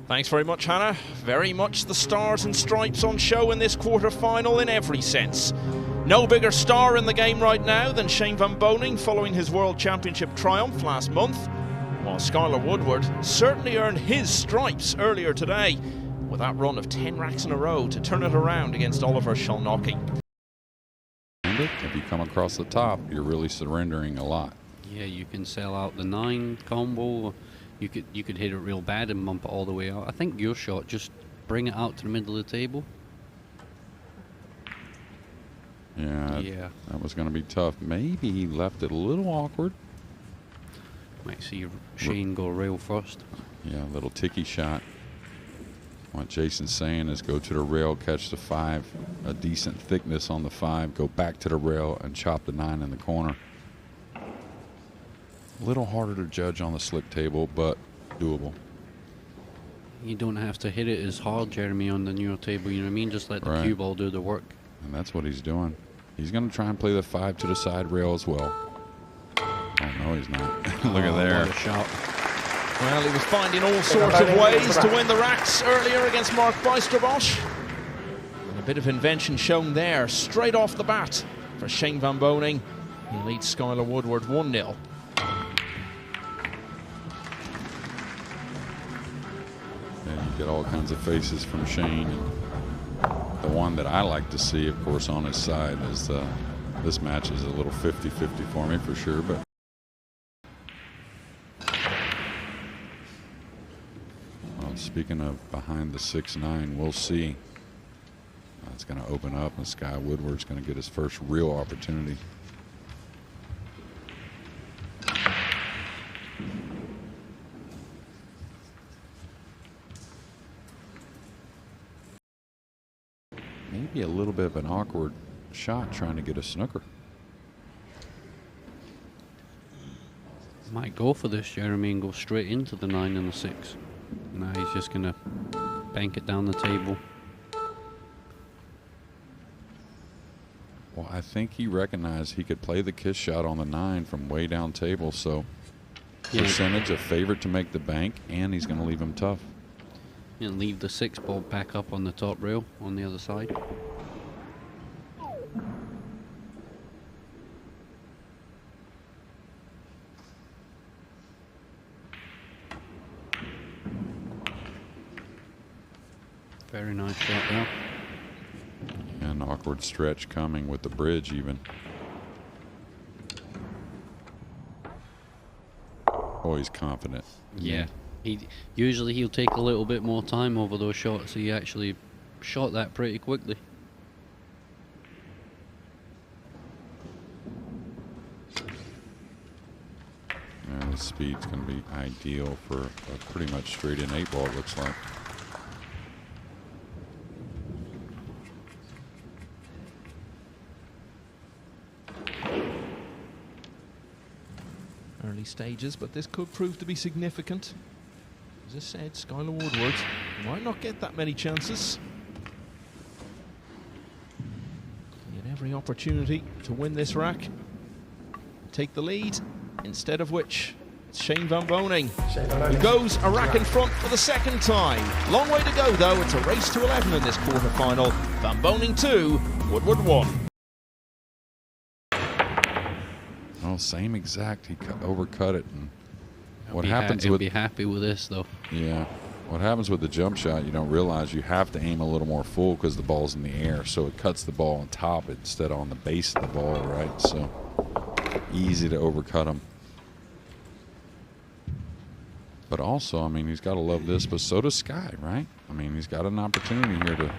Thanks very much, Hannah. Very much the stars and stripes on show in this quarter-final in every sense. No bigger star in the game right now than Shane Van Boening following his World Championship triumph last month, while Skyler Woodward certainly earned his stripes earlier today with that run of 10 racks in a row to turn it around against Oliver Shalnocki. If you come across the top, you're really surrendering a lot. Yeah, you can sell out the 9 combo. You could hit it real bad and bump it all the way out. I think your shot, just bring it out to the middle of the table. Yeah, that was going to be tough. Maybe he left it a little awkward. Might see Shane go rail first. Yeah, a little ticky shot. What Jason's saying is go to the rail, catch the 5, a decent thickness on the 5, go back to the rail and chop the 9 in the corner. A little harder to judge on the slick table, but doable. You don't have to hit it as hard, Jeremy, on the newer table, you know what I mean? Just let the cue ball do the work. And that's what he's doing. He's going to try and play the 5 to the side rail as well. Oh, no, he's not. Look at there. What a shot. Well, he was finding all sorts of ways to win the racks earlier against Mark Bijsterbosch. And a bit of invention shown there, straight off the bat for Shane Van Boening. He leads Skyler Woodward 1-0. Get all kinds of faces from Shane. And the one that I like to see, of course, on his side is this match is a little 50-50 for me for sure. But well, speaking of behind the 6-9, we'll see. It's going to open up, and Sky Woodward's going to get his first real opportunity. Maybe a little bit of an awkward shot trying to get a snooker. Might go for this, Jeremy, and go straight into the 9 and the 6. Now he's just going to bank it down the table. Well, I think he recognized he could play the kiss shot on the 9 from way down table, so percentage a favorite to make the bank, and he's going to leave him tough. And leave the 6 ball back up on the top rail on the other side. Very nice shot there. An awkward stretch coming with the bridge even. Oh, he's confident. Yeah. Usually he'll take a little bit more time over those shots. He actually shot that pretty quickly. Yeah, the speed's going to be ideal for a pretty much straight in 8 ball, it looks like. Early stages, but this could prove to be significant. As I said, Skyler Woodward might not get that many chances. He had every opportunity to win this rack, take the lead, instead of which it's Shane Van Boening, who goes a rack in front for the 2nd time. Long way to go though, it's a race to 11 in this quarter-final. Van Boening 2, Woodward 1. Oh, same exact. He overcut it. And what happens with? Be happy with this though. Yeah. What happens with the jump shot? You don't realize you have to aim a little more full because the ball's in the air, so it cuts the ball on top instead of on the base of the ball, right? So easy to overcut him. But also, I mean, he's got to love this, but so does Sky, right? I mean, he's got an opportunity here to,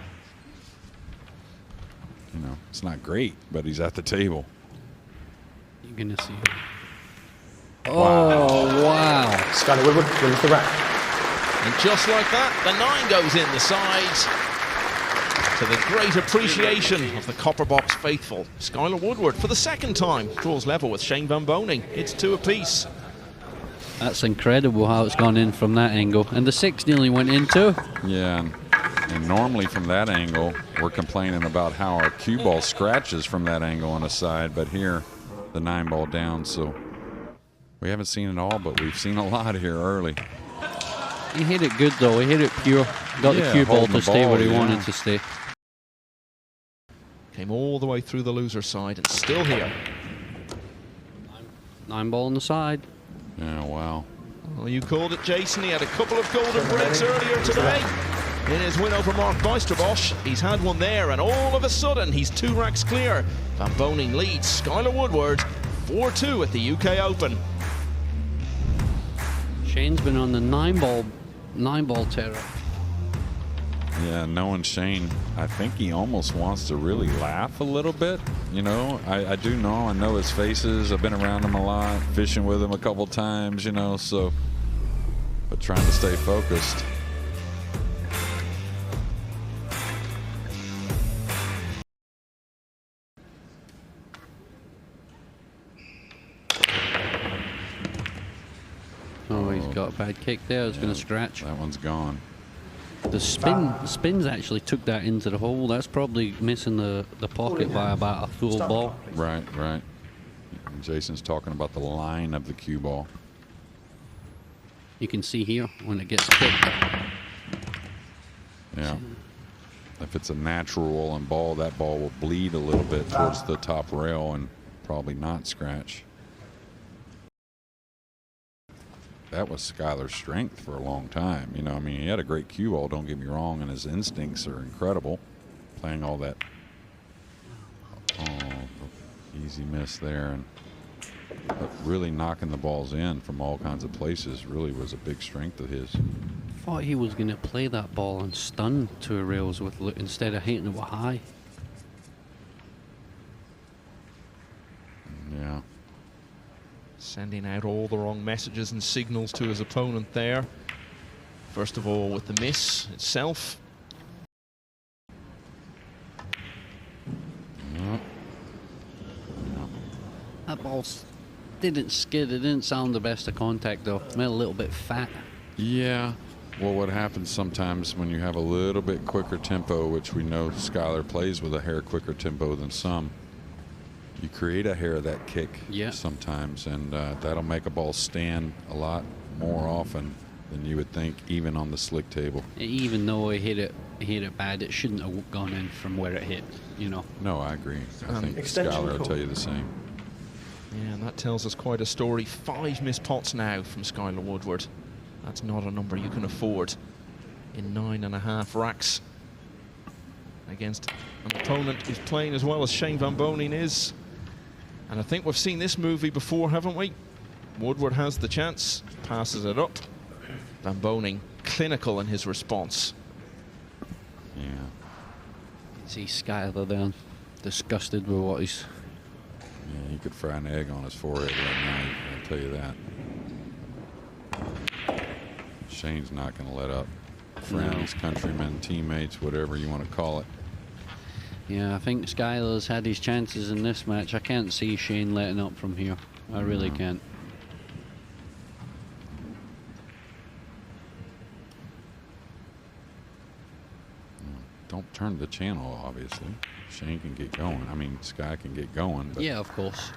you know, it's not great, but he's at the table. You're going to see it. Oh, wow. Skyler Woodward wins the rack. And just like that, the 9 goes in the side. To the great appreciation of the Copperbox faithful, Skyler Woodward, for the 2nd time, draws level with Shane Van Boening. It's 2 apiece. That's incredible how it's gone in from that angle. And the 6 nearly went in too. Yeah, and normally from that angle, we're complaining about how our cue ball scratches from that angle on the side, but here, the 9 ball down, so we haven't seen it all, but we've seen a lot here early. He hit it good though. He hit it pure. Got the cue ball holding to the stay ball, where he yeah. wanted to stay. Came all the way through the loser side and still here. 9 ball on the side. Yeah, wow. Well, you called it, Jason. He had a couple of golden breaks earlier today. In his win over Mark Bijsterbosch, he's had one there, and all of a sudden, he's 2 racks clear. Van Boening leads Skyler Woodward 4-2 at the UK Open. Shane's been on the 9 ball terror. Yeah, knowing Shane, I think he almost wants to really laugh a little bit. You know, I do know. I know his faces. I've been around him a lot, fishing with him a couple times, you know, so. But trying to stay focused. Oh, he's got a bad kick there. It's going to scratch. That one's gone. The spins actually took that into the hole. That's probably missing the pocket by about a full ball. Right, right. And Jason's talking about the line of the cue ball. You can see here when it gets kicked. Yeah. If it's a natural rolling ball, that ball will bleed a little bit towards the top rail and probably not scratch. That was Skyler's strength for a long time. You know, I mean, he had a great cue ball, don't get me wrong, and his instincts are incredible. Playing all that. Oh, easy miss there. And but really knocking the balls in from all kinds of places really was a big strength of his. Thought he was going to play that ball and stun 2 rails with instead of hitting it with high. Yeah. Sending out all the wrong messages and signals to his opponent there. First of all, with the miss itself. That ball didn't skid. It didn't sound the best of contact though. Made a little bit fat. Yeah. Well, what happens sometimes when you have a little bit quicker tempo, which we know Skyler plays with a hair quicker tempo than some, you create a hair of that kick sometimes, and that'll make a ball stand a lot more often than you would think, even on the slick table. Even though he hit it bad, it shouldn't have gone in from where it hit, you know. No, I agree. I think Extension Skyler will call. tell you the same. Yeah, and that tells us quite a story. 5 missed pots now from Skyler Woodward. That's not a number you can afford in 9.5 racks against an opponent who's playing as well as Shane Van Boening is. And I think we've seen this movie before, haven't we? Woodward has the chance, passes it up. Van Boening clinical in his response. Yeah. You can see Skyler there, disgusted with what he's. Yeah, he could fry an egg on his forehead right now, I'll tell you that. Shane's not going to let up. Friends, countrymen, teammates, whatever you want to call it. Yeah, I think Skyler's had his chances in this match. I can't see Shane letting up from here. I really can't. Don't turn the channel, obviously. Shane can get going. I mean, Sky can get going. But Yeah, of course.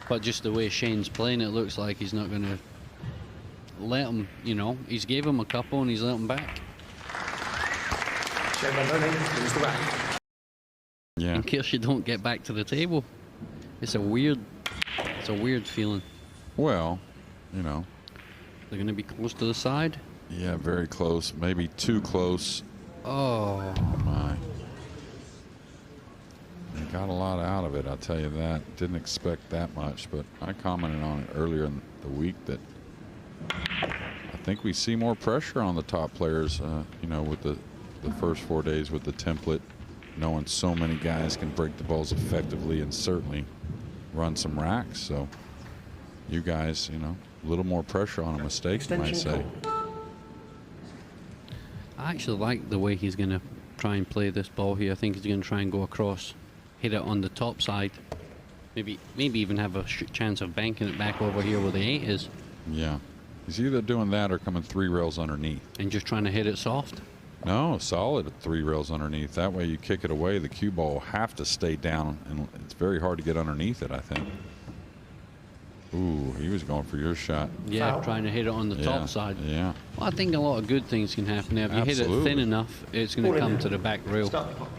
But just the way Shane's playing, it looks like he's not going to let him, you know. He's gave him a couple and he's let him back. Shane Van Boening wins the rack. yeah. In case you don't get back to the table. It's a weird feeling. Well, you know, They're going to be close to the side. yeah, very close. Maybe too close. Oh. My. He got a lot out of it, I'll tell you that. Didn't expect that much, but I commented on it earlier in the week that I think we see more pressure on the top players, you know, with the first 4 days with the template, knowing so many guys can break the balls effectively and certainly run some racks. So you guys, you know, a little more pressure on a mistake, you might say. I actually like the way he's going to try and play this ball here. I think he's going to try and go across, hit it on the top side, maybe even have a chance of banking it back over here where the 8 is. Yeah. He's either doing that or coming 3 rails underneath. And just trying to hit it soft. No, solid at 3 rails underneath. That way you kick it away, the cue ball will have to stay down, and it's very hard to get underneath it, I think. Ooh, he was going for your shot. Yeah, Foul. trying to hit it on the Yeah, top side. Yeah. Well, I think a lot of good things can happen there. If you hit it Absolutely. thin enough, it's going to come to the back rail. Start the clock.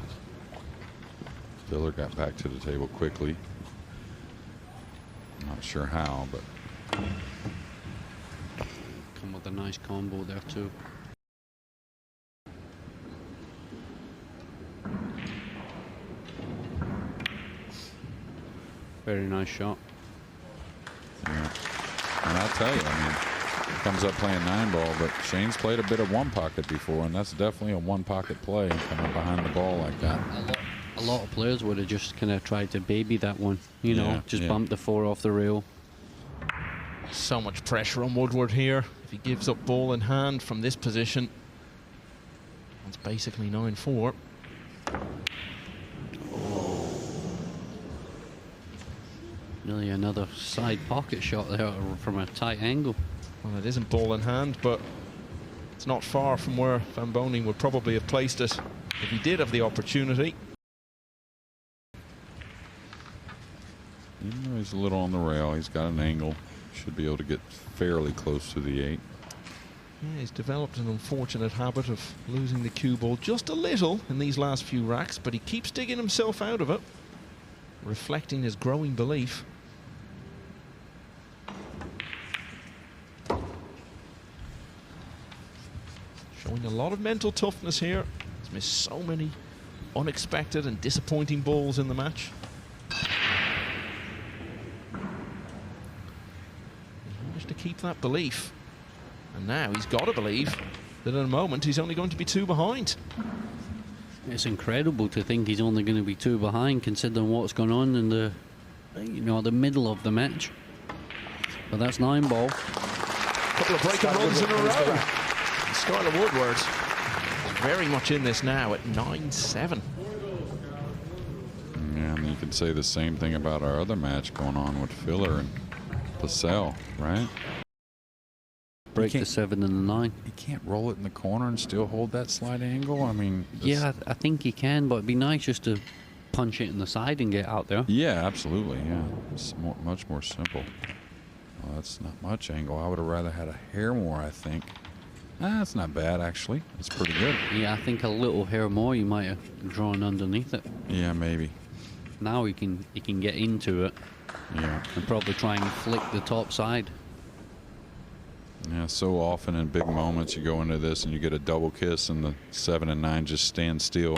Filler got back to the table quickly. Not sure how, but Come with a nice combo there too. Very nice shot. yeah. And I'll tell you, I mean, comes up playing 9-ball, but Shane's played a bit of one pocket before, and that's definitely a one pocket play, coming behind the ball like that. A lot of players would have just kind of tried to baby that one, you know, Yeah, just yeah. bump the 4 off the rail. So much pressure on Woodward here. If he gives up ball in hand from this position, it's basically 9-4. Nearly another side pocket shot there from a tight angle. Well, it isn't ball in hand, but it's not far from where Van Boening would probably have placed it if he did have the opportunity. Even though he's a little on the rail, he's got an angle. Should be able to get fairly close to the 8. Yeah, he's developed an unfortunate habit of losing the cue ball just a little in these last few racks, but he keeps digging himself out of it, reflecting his growing belief. Showing a lot of mental toughness here. He's missed so many unexpected and disappointing balls in the match. He managed to keep that belief. And now he's got to believe that in a moment he's only going to be 2 behind. It's incredible to think he's only going to be 2 behind, considering what's gone on in the, you know, the middle of the match. But that's 9-ball. Couple of breaking runs in a row. And Skyler Woodward is very much in this now at 9-7. Yeah, and you can say the same thing about our other match going on with Filler and Purcell, right? Break the 7 and the 9. He can't roll it in the corner and still hold that slight angle. I mean, Yeah, I think he can, but it'd be nice just to punch it in the side and get out there. yeah, absolutely. Yeah, it's much more simple. Well, that's not much angle. I would have rather had a hair more, I think. That's not bad, actually. It's pretty good. Yeah, I think a little hair more you might have drawn underneath it. Yeah, maybe. Now he can get into it Yeah. and probably try and flick the top side. Yeah, so often in big moments you go into this and you get a double kiss and the 7 and 9 just stand still.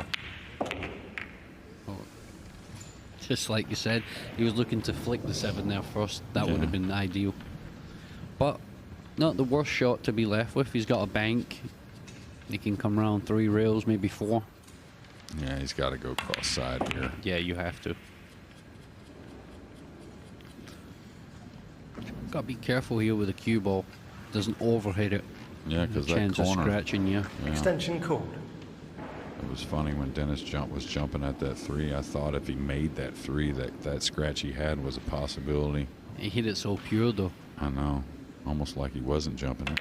Just like you said, he was looking to flick the 7 there first. That would Yeah. have been ideal. But not the worst shot to be left with. He's got a bank. He can come around 3 rails, maybe 4. Yeah, he's got to go cross side here. Yeah, you have to. Got to be careful here with the cue ball. Doesn't overhit it. Yeah, because that Chance of corner. scratching you. Yeah. Extension called. It was funny when Dennis was jumping at that 3. I thought if he made that 3, that scratch he had was a possibility. He hit it so pure though. I know, almost like he wasn't jumping it.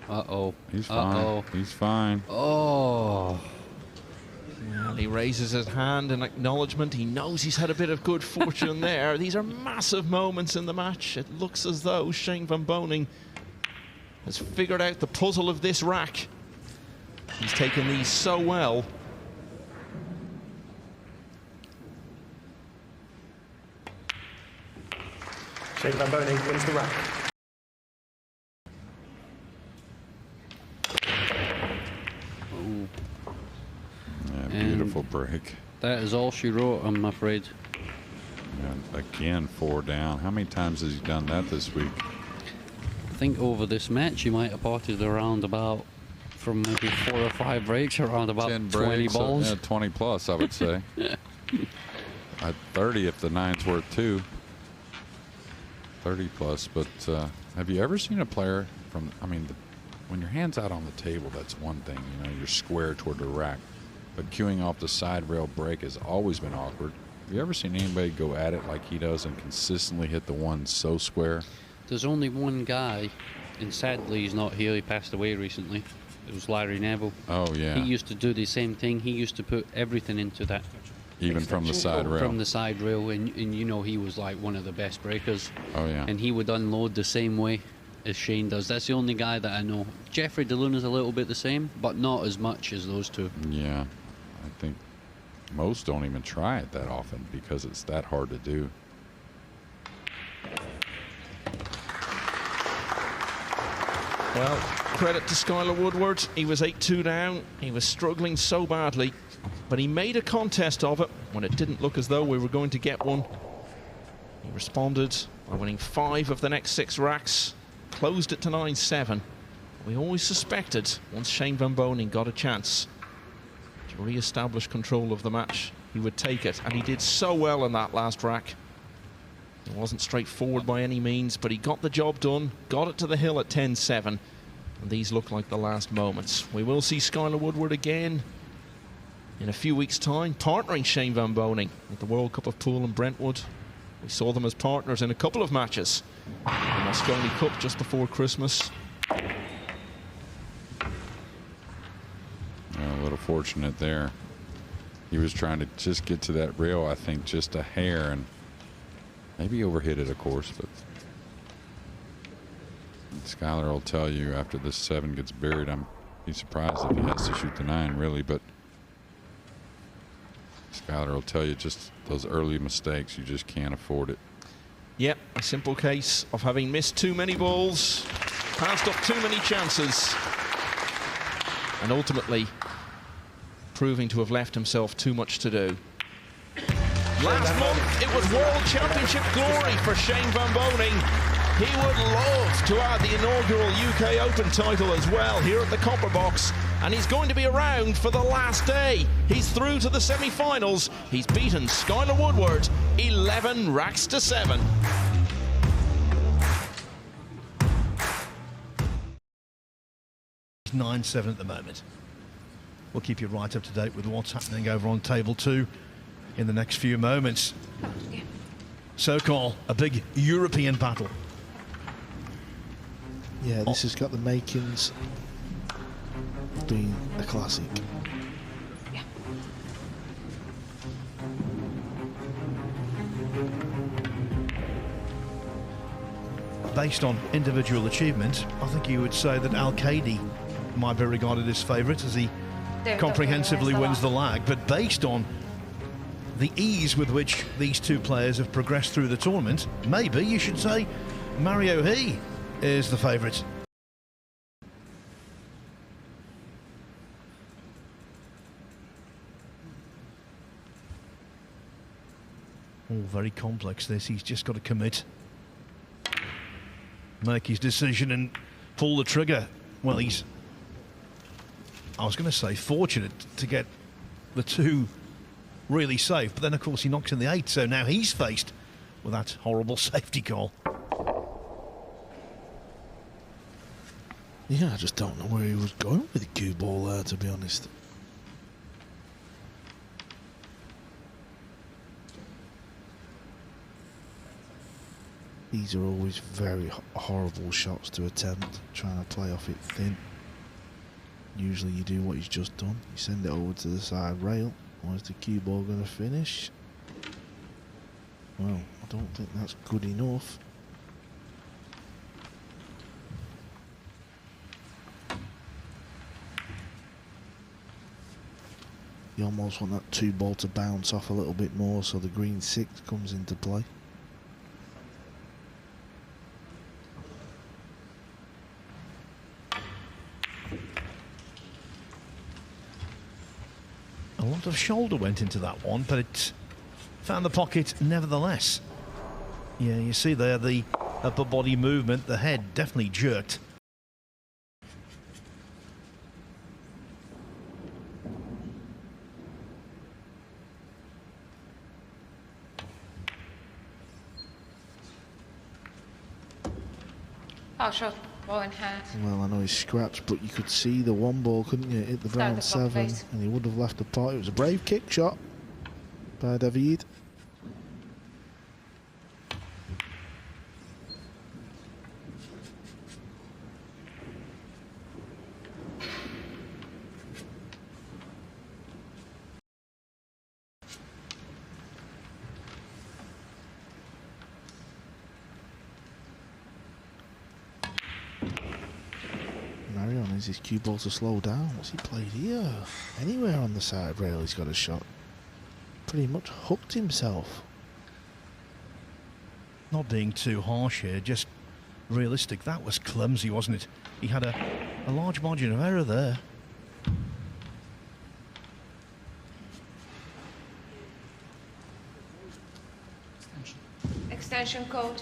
Uh-oh. He's fine. Uh-oh. He's fine. Oh. Well, he raises his hand in acknowledgement. He knows he's had a bit of good fortune there. These are massive moments in the match. It looks as though Shane Van Boening has figured out the puzzle of this rack. He's taken these so well. Shane Van Boening wins the rack. Oh. Yeah, And- beautiful break. That is all she wrote, I'm afraid. And again, 4 down. How many times has he done that this week? I think over this match he might have potted around about, from maybe 4 or 5 breaks, around about 10 20 breaks, balls. yeah, 20 plus, I would say. At 30 if the 9's worth 2. 30 plus. But have you ever seen a player from, I mean, when your hand's out on the table, that's one thing. You know, you're square toward the rack. But queuing off the side rail break has always been awkward. Have you ever seen anybody go at it like he does and consistently hit the one so square? There's only one guy, and sadly he's not here, he passed away recently. It was Larry Neville. Oh, yeah. He used to do the same thing. He used to put everything into that Even from the side rail. from the side rail, and you know he was like one of the best breakers. Oh, yeah. And he would unload the same way. as Shane does. That's the only guy that I know. Jeffrey DeLuna's a little bit the same, but not as much as those two. Yeah, I think most don't even try it that often because it's that hard to do. Well, credit to Skyler Woodward. He was 8-2 down. He was struggling so badly, but he made a contest of it when it didn't look as though we were going to get one. He responded by winning 5 of the next 6 racks, closed it to 9-7. We always suspected once Shane Van Boening got a chance to re-establish control of the match, he would take it, and he did so well in that last rack. It wasn't straightforward by any means, but he got the job done, got it to the hill at 10-7, and these look like the last moments. We will see Skyler Woodward again in a few weeks' time, partnering Shane Van Boening at the World Cup of Pool in Brentwood. We saw them as partners in a couple of matches in the Moscone Cup just before Christmas. A little fortunate there. He was trying to just get to that rail, I think, just a hair, and maybe overhit it, of course, but Skyler will tell you after this 7 gets buried, I'm be surprised if he has to shoot the 9, really, but Skyler will tell you just those early mistakes, you just can't afford it. Yep, a simple case of having missed too many balls, passed up too many chances, and ultimately proving to have left himself too much to do. Last month, it was World Championship glory for Shane Van Boening. He would love to add the inaugural UK Open title as well here at the Copper Box, and he's going to be around for the last day. He's through to the semi-finals. He's beaten Skyler Woodward 11 racks to 7. It's 9-7 at the moment. We'll keep you right up to date with what's happening over on table 2 in the next few moments. So-called a big European battle. Yeah, this has got the makings of being a classic. Based on individual achievement, I think you would say that Alcaide might be regarded as favourite as he comprehensively wins the lag, but based on the ease with which these two players have progressed through the tournament, maybe you should say Mario He is the favourite. All very complex this, he's just got to commit, make his decision and pull the trigger. Well, he's, I was going to say, fortunate to get the 2 really safe, but then of course he knocks in the 8, so now he's faced with that horrible safety call. Yeah, I just don't know where he was going with the cue ball there, to be honest. These are always very horrible shots to attempt, trying to play off it thin. Usually you do what he's just done, you send it over to the side rail. Where's the cue ball going to finish? Well, I don't think that's good enough. You almost want that 2 ball to bounce off a little bit more so the green 6 comes into play. A lot of shoulder went into that one, but it found the pocket nevertheless. Yeah, you see there the upper body movement, the head definitely jerked. Oh, sure. Ball in hand. Well, I know he scratched, but you could see the 1 ball, couldn't you? It hit the brown 7, and he would have left the pot. It was a brave kick shot by David. needs his cue ball to slow down. What's he played here? Anywhere on the side rail he's got a shot. Pretty much hooked himself. Not being too harsh here, just realistic. That was clumsy, wasn't it? He had a large margin of error there. Extension code.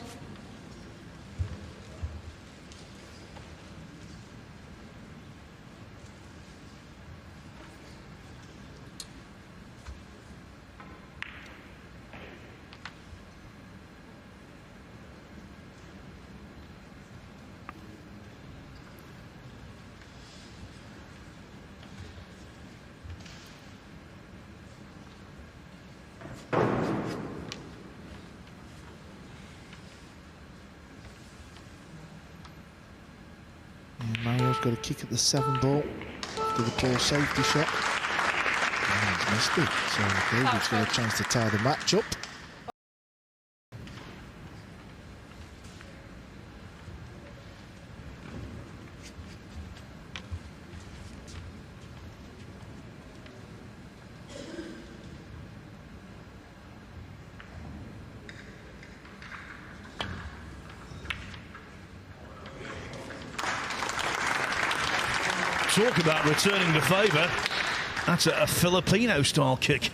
Mario's got a kick at the 7 ball after the poor safety shot. And he's missed it. So David's got a chance to tie the match up. Talk about returning the favour. That's a Filipino-style kick.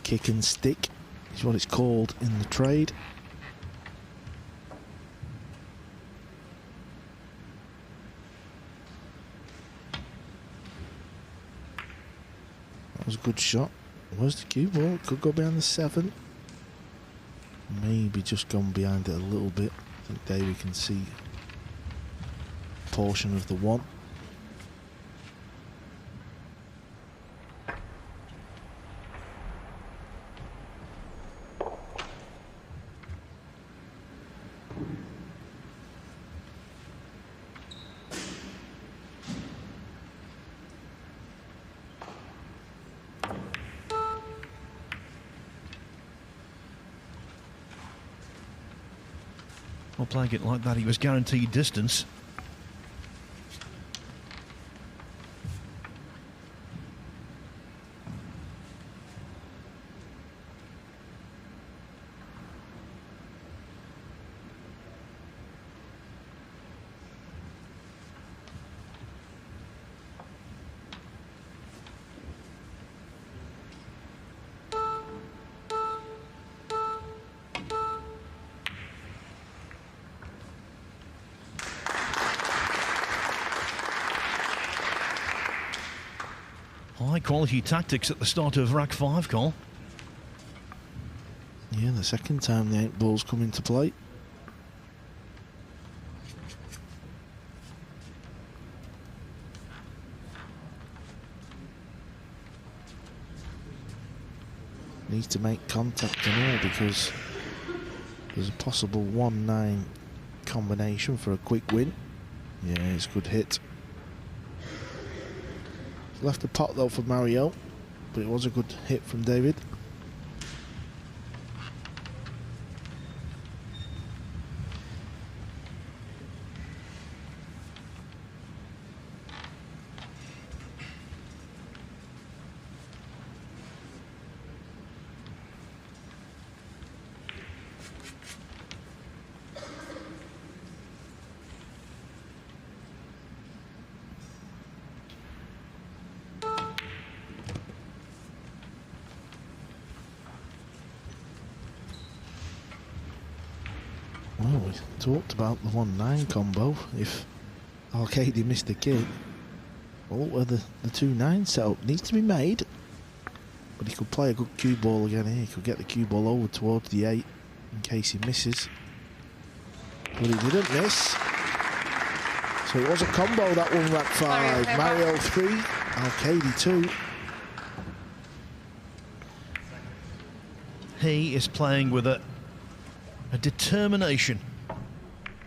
Kick and stick is what it's called in the trade. That was a good shot. Where's the cue ball? Could go behind the 7. Maybe just gone behind it a little bit. I think David can see a portion of the 1. Well, playing it like that, he was guaranteed distance. High quality tactics at the start of rack 5, Cole. Yeah, the second time the 8 balls come into play. Needs to make contact and all because there's a possible 1-9 combination for a quick win. Yeah, it's a good hit. Left the pot though for Mario, but it was a good hit from David. Well, we talked about the 1-9 combo. If Alcaide missed the kick, well, where the 2-9 setup needs to be made. But he could play a good cue ball again here. He could get the cue ball over towards the 8 in case he misses. But he didn't miss. So it was a combo, that one, rack 5. Mario 3, Alcaide 2. He is playing with a determination,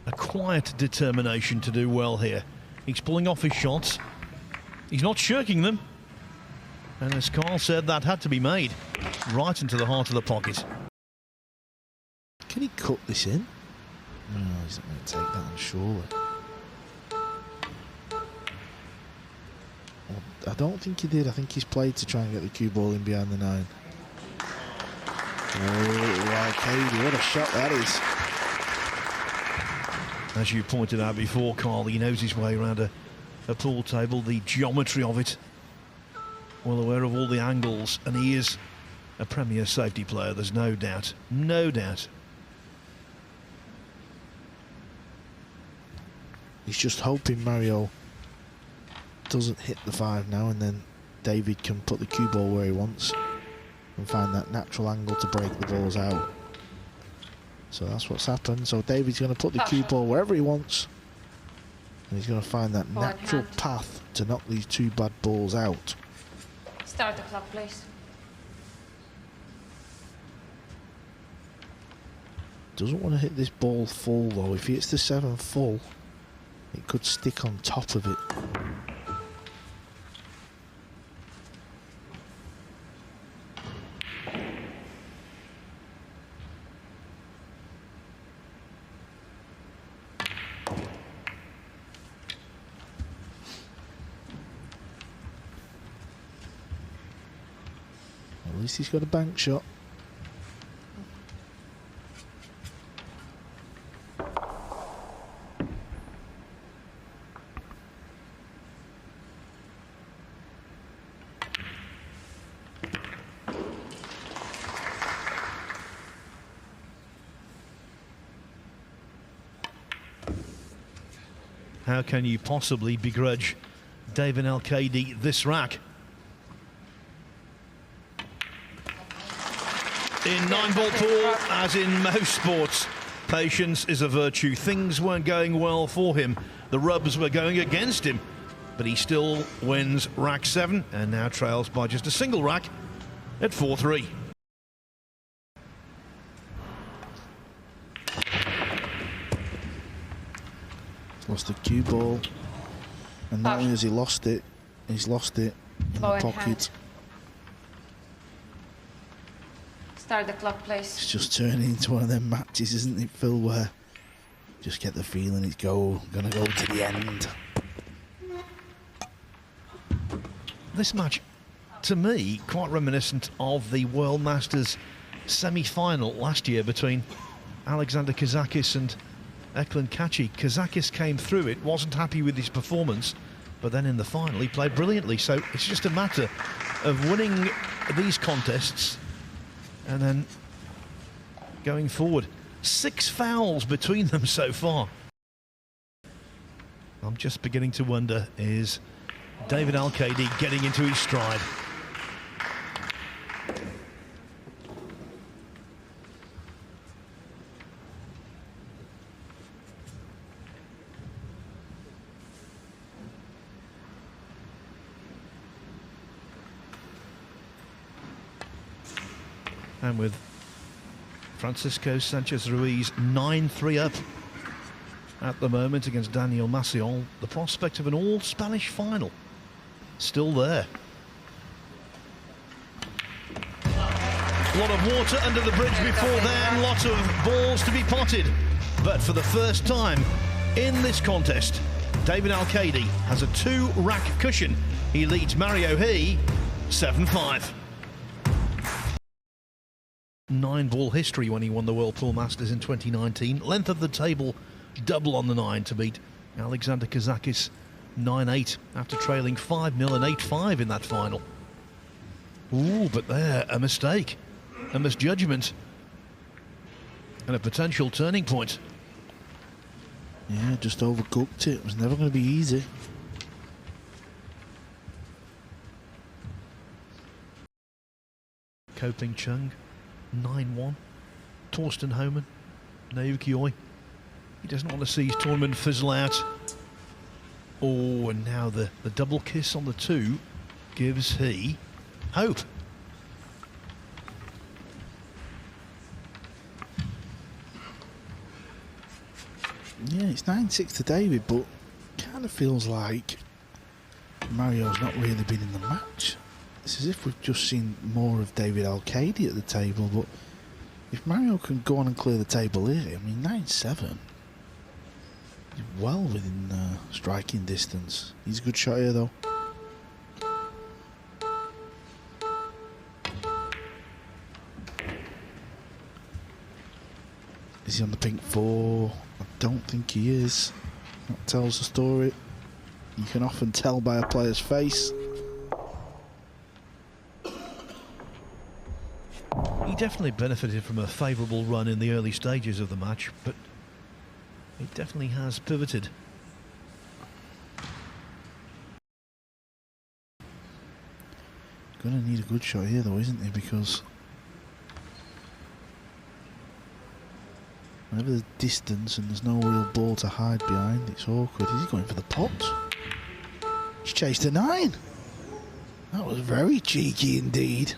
a quiet determination to do well here. He's pulling off his shots. He's not shirking them. And as Carl said, that had to be made right into the heart of the pocket. Can he cut this in? No, he's not going to take that on, surely. Well, I don't think he did. I think he's played to try and get the cue ball in behind the 9. Oh, Alcaide, what a shot that is. As you pointed out before, Carl, he knows his way around a pool table, the geometry of it. Well aware of all the angles, and he is a premier safety player, there's no doubt. No doubt. He's just hoping Mario doesn't hit the 5 now, and then David can put the cue ball where he wants and find that natural angle to break the balls out. So that's what's happened. So David's going to put the cue ball wherever he wants, and he's going to find that natural path to knock these 2 bad balls out. Start the clock, please. Doesn't want to hit this ball full though. If he hits the 7 full, it could stick on top of it. At least he's got a bank shot. How can you possibly begrudge David Alcaide this rack? In 9-ball pool, as in most sports, patience is a virtue. Things weren't going well for him. The rubs were going against him, but he still wins rack 7 and now trails by just a single rack at 4-3. Lost the cue ball, and not only has he lost it, he's lost it in the pocket. Start the clock, please. It's just turning into one of them matches, isn't it, Phil, where just get the feeling it's gonna go to the end. This match, to me, quite reminiscent of the World Masters semi-final last year between Alexander Kazakis and Eklund Kachi. Kazakis came through it, wasn't happy with his performance, but then in the final he played brilliantly. So it's just a matter of winning these contests and then going forward. 6 fouls between them so far. I'm just beginning to wonder, is David Alcaide getting into his stride? And with Francisco Sanchez-Ruiz 9-3 up at the moment against Daniel Maciol, the prospect of an all-Spanish final still there. A lot of water under the bridge before then, lots of balls to be potted. But for the first time in this contest, David Alcaide has a 2-rack cushion. He leads Mario He 7-5. 9-ball history when he won the World Pool Masters in 2019. Length of the table double on the 9 to beat Alexander Kazakis 9-8 after trailing 5-0 and 8-5 in that final. Ooh, but there, a mistake, a misjudgment, and a potential turning point. Yeah, just overcooked it. It was never going to be easy. Koping Chung 9-1. Torsten Homan, Naoki Oi. He doesn't want to see his tournament fizzle out. Oh, and now the double kiss on the 2 gives He hope. Yeah, it's 9-6 to David, but kind of feels like Mario's not really been in the match It's as if we've just seen more of David Alcaide at the table, but if Mario can go on and clear the table here, I mean, 9-7. He's well within striking distance. He's a good shot here, though. Is he on the pink 4? I don't think he is. That tells the story. You can often tell by a player's face. He definitely benefited from a favourable run in the early stages of the match, but he definitely has pivoted. Gonna need a good shot here, though, isn't he? Because whenever there's distance and there's no real ball to hide behind, it's awkward. Is he going for the pot? He's chased a 9. That was very cheeky indeed.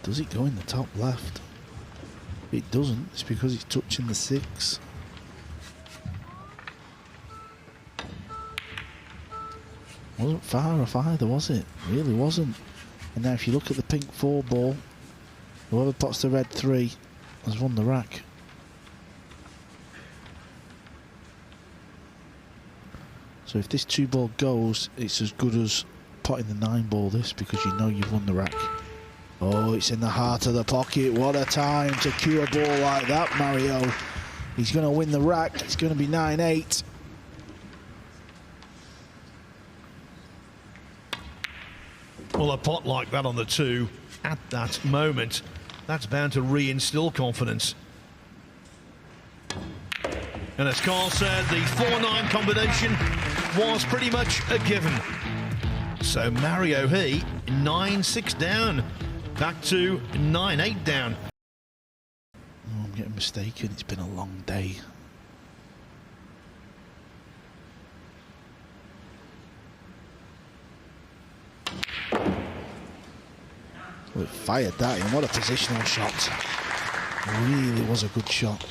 Does it go in the top left? If it doesn't, it's because it's touching the 6. Wasn't far off either, was it? Really wasn't. And now if you look at the pink 4 ball, whoever pots the red 3 has won the rack. So if this 2 ball goes, it's as good as potting the 9 ball this, because you know you've won the rack. Oh, it's in the heart of the pocket. What a time to cue a ball like that, Mario. He's going to win the rack. It's going to be 9-8. Well, a pot like that on the 2 at that moment, that's bound to re-instill confidence. And as Carl said, the 4-9 combination was pretty much a given. So Mario He, 9-6 down, back to 9-8 down. Oh, I'm getting mistaken. It's been a long day. Well, it fired that in. What a positional shot. Really was a good shot.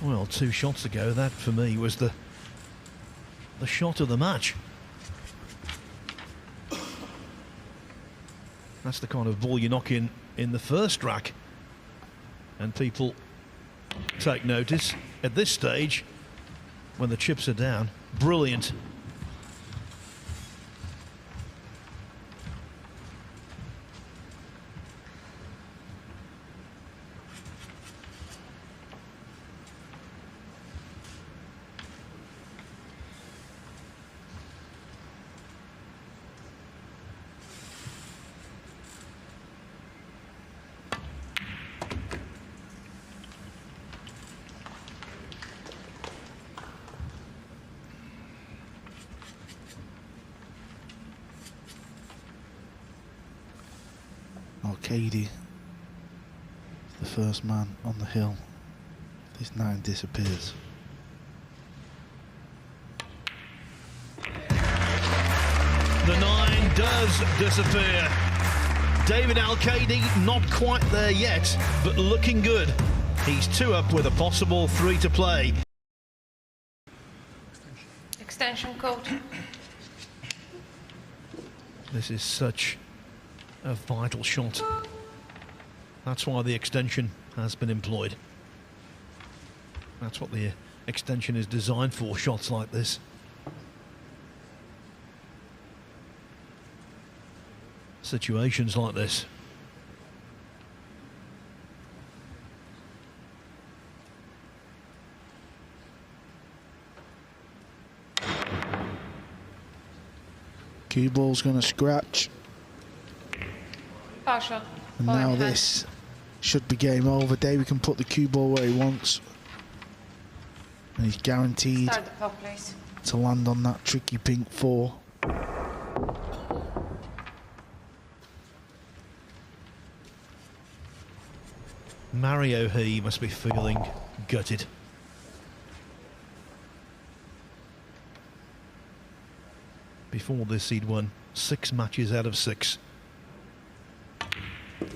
Well, 2 shots ago, that for me was the shot of the match. That's the kind of ball you knock in the first rack, and people take notice. At this stage, when the chips are down, brilliant. Alcaide, the first man on the hill. This 9 disappears. The 9 does disappear. David Alcaide not quite there yet, but looking good. He's 2 up with a possible 3 to play. Extension code. This is such a vital shot. That's why the extension has been employed. That's what the extension is designed for, shots like this. Situations like this. Cue ball's going to scratch. Foul shot. And now this should be game over. David can put the cue ball where he wants. And he's guaranteed Start the clock, please. to land on that tricky pink 4. Mario He must be feeling gutted. Before this, he'd won 6 matches out of 6.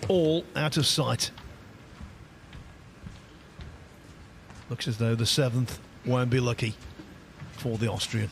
All out of sight. Looks as though the 7th won't be lucky for the Austrian.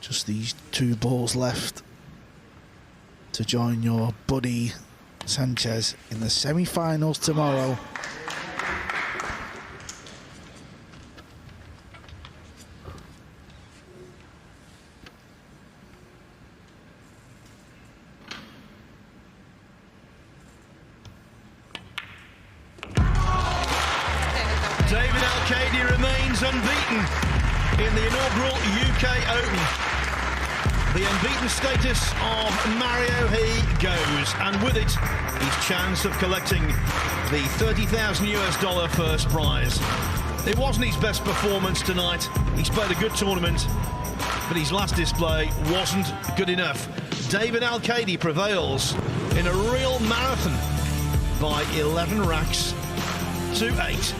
Just these 2 balls left to join your buddy Sanchez in the semi-finals tomorrow. David Alcaide remains unbeaten in the inaugural UK Open. The unbeaten status of Mario He goes, and with it, his chance of collecting the $30,000 first prize. It wasn't his best performance tonight. He's played a good tournament, but his last display wasn't good enough. David Alcaide prevails in a real marathon by 11 racks to 8.